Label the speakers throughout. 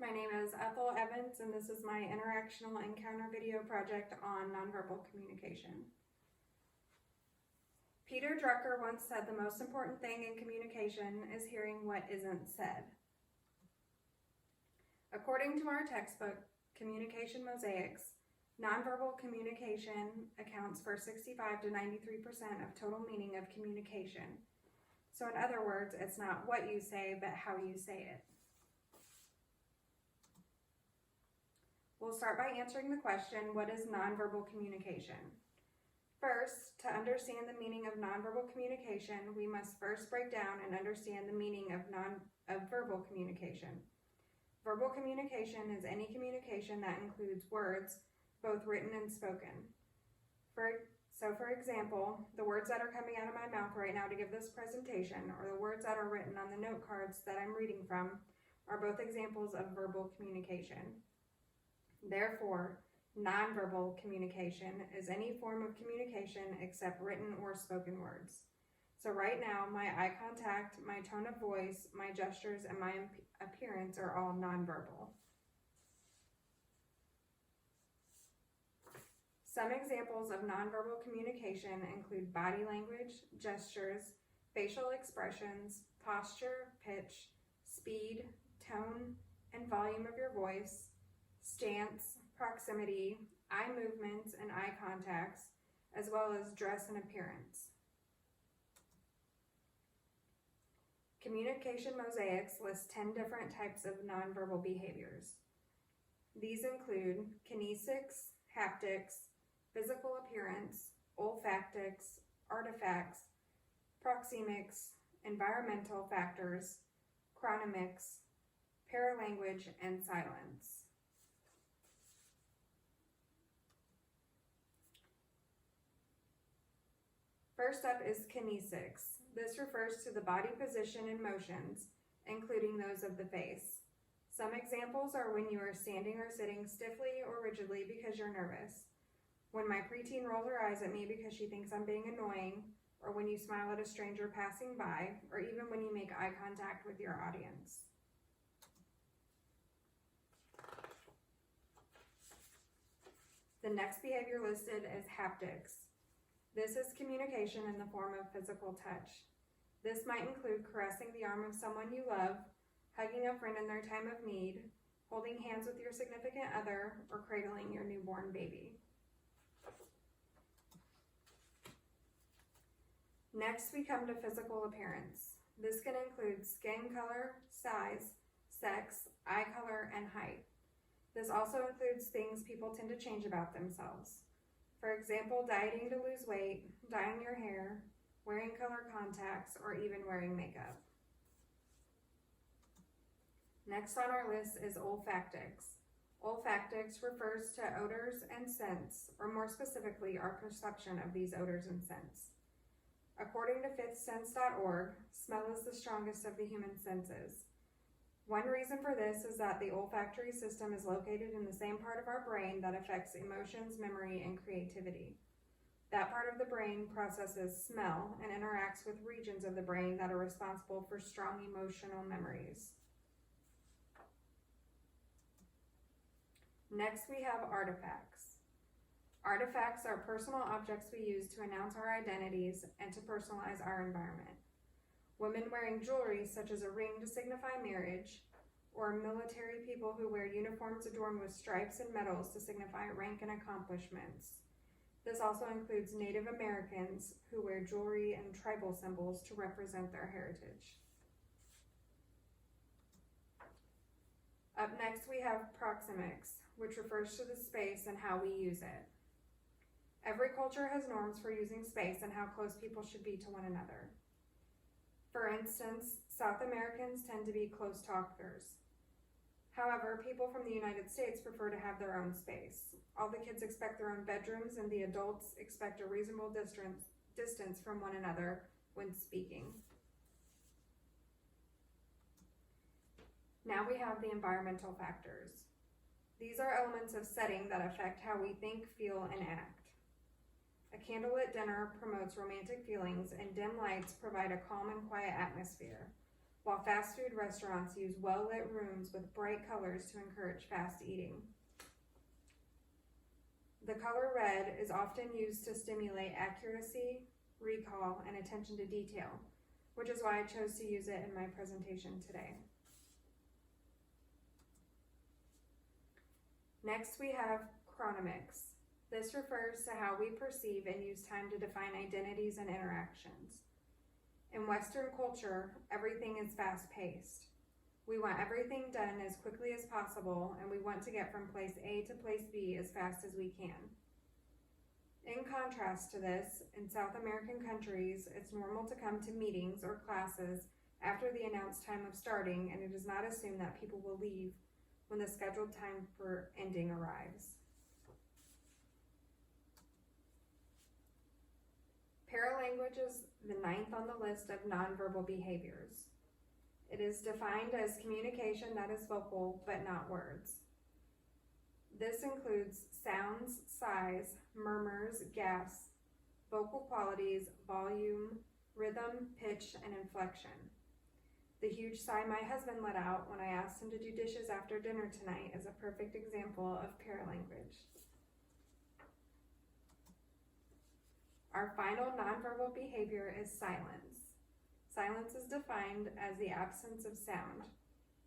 Speaker 1: My name is Ethel Evans, and this is my Interactional Encounter video project on nonverbal communication. Peter Drucker once said the most important thing in communication is hearing what isn't said. According to our textbook, Communication Mosaics, nonverbal communication accounts for 65 to 93% of total meaning of communication. So in other words, it's not what you say, but how you say it. We'll start by answering the question, what is nonverbal communication? First, to understand the meaning of nonverbal communication, we must first break down and understand the meaning of verbal communication. Verbal communication is any communication that includes words, both written and spoken. For example, the words that are coming out of my mouth right now to give this presentation, or the words that are written on the note cards that I'm reading from, are both examples of verbal communication. Therefore, nonverbal communication is any form of communication except written or spoken words. So right now, my eye contact, my tone of voice, my gestures, and my appearance are all nonverbal. Some examples of nonverbal communication include body language, gestures, facial expressions, posture, pitch, speed, tone, and volume of your voice, stance, proximity, eye movements, and eye contacts, as well as dress and appearance. Communication Mosaics lists 10 different types of nonverbal behaviors. These include kinesics, haptics, physical appearance, olfactics, artifacts, proxemics, environmental factors, chronomics, paralanguage, and silence. First up is kinesics. This refers to the body position and motions, including those of the face. Some examples are when you are standing or sitting stiffly or rigidly because you're nervous, when my preteen rolls her eyes at me because she thinks I'm being annoying, or when you smile at a stranger passing by, or even when you make eye contact with your audience. The next behavior listed is haptics. This is communication in the form of physical touch. This might include caressing the arm of someone you love, hugging a friend in their time of need, holding hands with your significant other, or cradling your newborn baby. Next, we come to physical appearance. This can include skin color, size, sex, eye color, and height. This also includes things people tend to change about themselves. For example, dieting to lose weight, dyeing your hair, wearing color contacts, or even wearing makeup. Next on our list is olfactics. Olfactics refers to odors and scents, or more specifically, our perception of these odors and scents. According to fifthsense.org, smell is the strongest of the human senses. One reason for this is that the olfactory system is located in the same part of our brain that affects emotions, memory, and creativity. That part of the brain processes smell and interacts with regions of the brain that are responsible for strong emotional memories. Next, we have artifacts. Artifacts are personal objects we use to announce our identities and to personalize our environment. Women wearing jewelry such as a ring to signify marriage, or military people who wear uniforms adorned with stripes and medals to signify rank and accomplishments. This also includes Native Americans who wear jewelry and tribal symbols to represent their heritage. Up next, we have proxemics, which refers to the space and how we use it. Every culture has norms for using space and how close people should be to one another. For instance, South Americans tend to be close talkers. However, people from the United States prefer to have their own space. All the kids expect their own bedrooms, and the adults expect a reasonable distance from one another when speaking. Now we have the environmental factors. These are elements of setting that affect how we think, feel, and act. A candlelit dinner promotes romantic feelings, and dim lights provide a calm and quiet atmosphere, while fast food restaurants use well-lit rooms with bright colors to encourage fast eating. The color red is often used to stimulate accuracy, recall, and attention to detail, which is why I chose to use it in my presentation today. Next, we have chronomics. This refers to how we perceive and use time to define identities and interactions. In Western culture, everything is fast-paced. We want everything done as quickly as possible, and we want to get from place A to place B as fast as we can. In contrast to this, in South American countries, it's normal to come to meetings or classes after the announced time of starting, and it is not assumed that people will leave when the scheduled time for ending arrives. Paralanguage is the 9th on the list of nonverbal behaviors. It is defined as communication that is vocal but not words. This includes sounds, sighs, murmurs, gasps, vocal qualities, volume, rhythm, pitch, and inflection. The huge sigh my husband let out when I asked him to do dishes after dinner tonight is a perfect example of paralanguage. Our final nonverbal behavior is silence. Silence is defined as the absence of sound.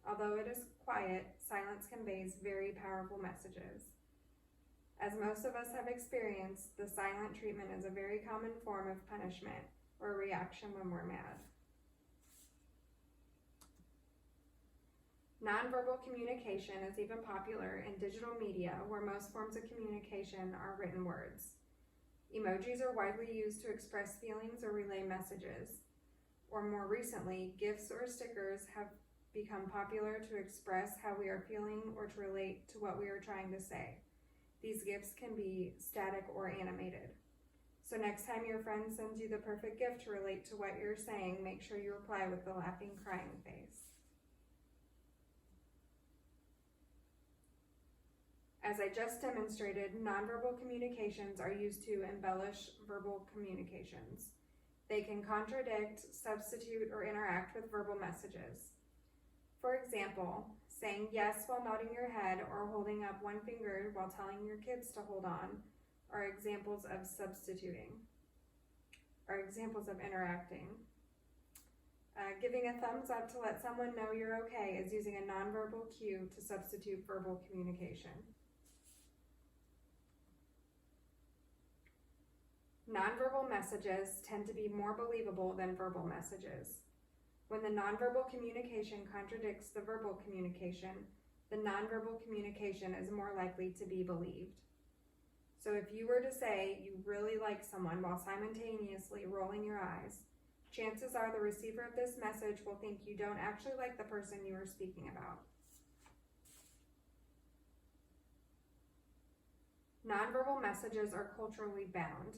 Speaker 1: Although it is quiet, silence conveys very powerful messages. As most of us have experienced, the silent treatment is a very common form of punishment or reaction when we're mad. Nonverbal communication is even popular in digital media, where most forms of communication are written words. Emojis are widely used to express feelings or relay messages. Or more recently, GIFs or stickers have become popular to express how we are feeling or to relate to what we are trying to say. These GIFs can be static or animated. So next time your friend sends you the perfect gift to relate to what you're saying, make sure you reply with the laughing, crying face. As I just demonstrated, nonverbal communications are used to embellish verbal communications. They can contradict, substitute, or interact with verbal messages. For example, saying yes while nodding your head or holding up one finger while telling your kids to hold on are examples of substituting, or examples of interacting. Giving a thumbs up to let someone know you're okay is using a nonverbal cue to substitute verbal communication. Nonverbal messages tend to be more believable than verbal messages. When the nonverbal communication contradicts the verbal communication, the nonverbal communication is more likely to be believed. So if you were to say you really like someone while simultaneously rolling your eyes, chances are the receiver of this message will think you don't actually like the person you are speaking about. Nonverbal messages are culturally bound.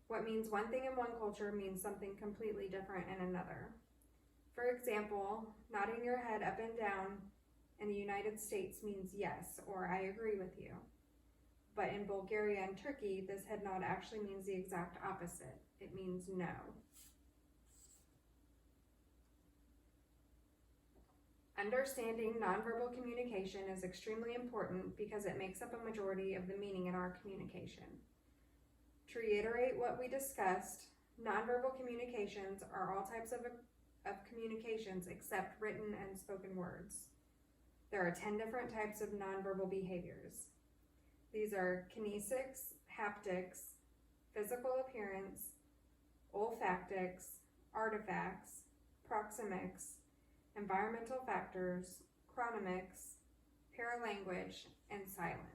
Speaker 1: What means one thing in one culture means something completely different in another. For example, nodding your head up and down in the United States means yes, or I agree with you. But in Bulgaria and Turkey, this head nod actually means the exact opposite. It means no. Understanding nonverbal communication is extremely important because it makes up a majority of the meaning in our communication. To reiterate what we discussed, nonverbal communications are all types of communications except written and spoken words. There are 10 different types of nonverbal behaviors. These are kinesics, haptics, physical appearance, olfactics, artifacts, proxemics, environmental factors, chronomics, paralanguage, and silence.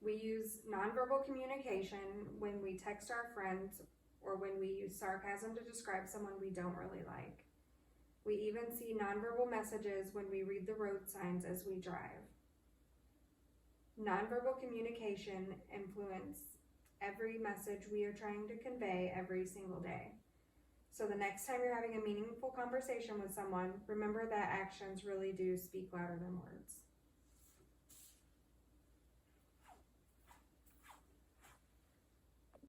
Speaker 1: We use nonverbal communication when we text our friends or when we use sarcasm to describe someone we don't really like. We even see nonverbal messages when we read the road signs as we drive. Nonverbal communication influences every message we are trying to convey every single day. So the next time you're having a meaningful conversation with someone, remember that actions really do speak louder than words.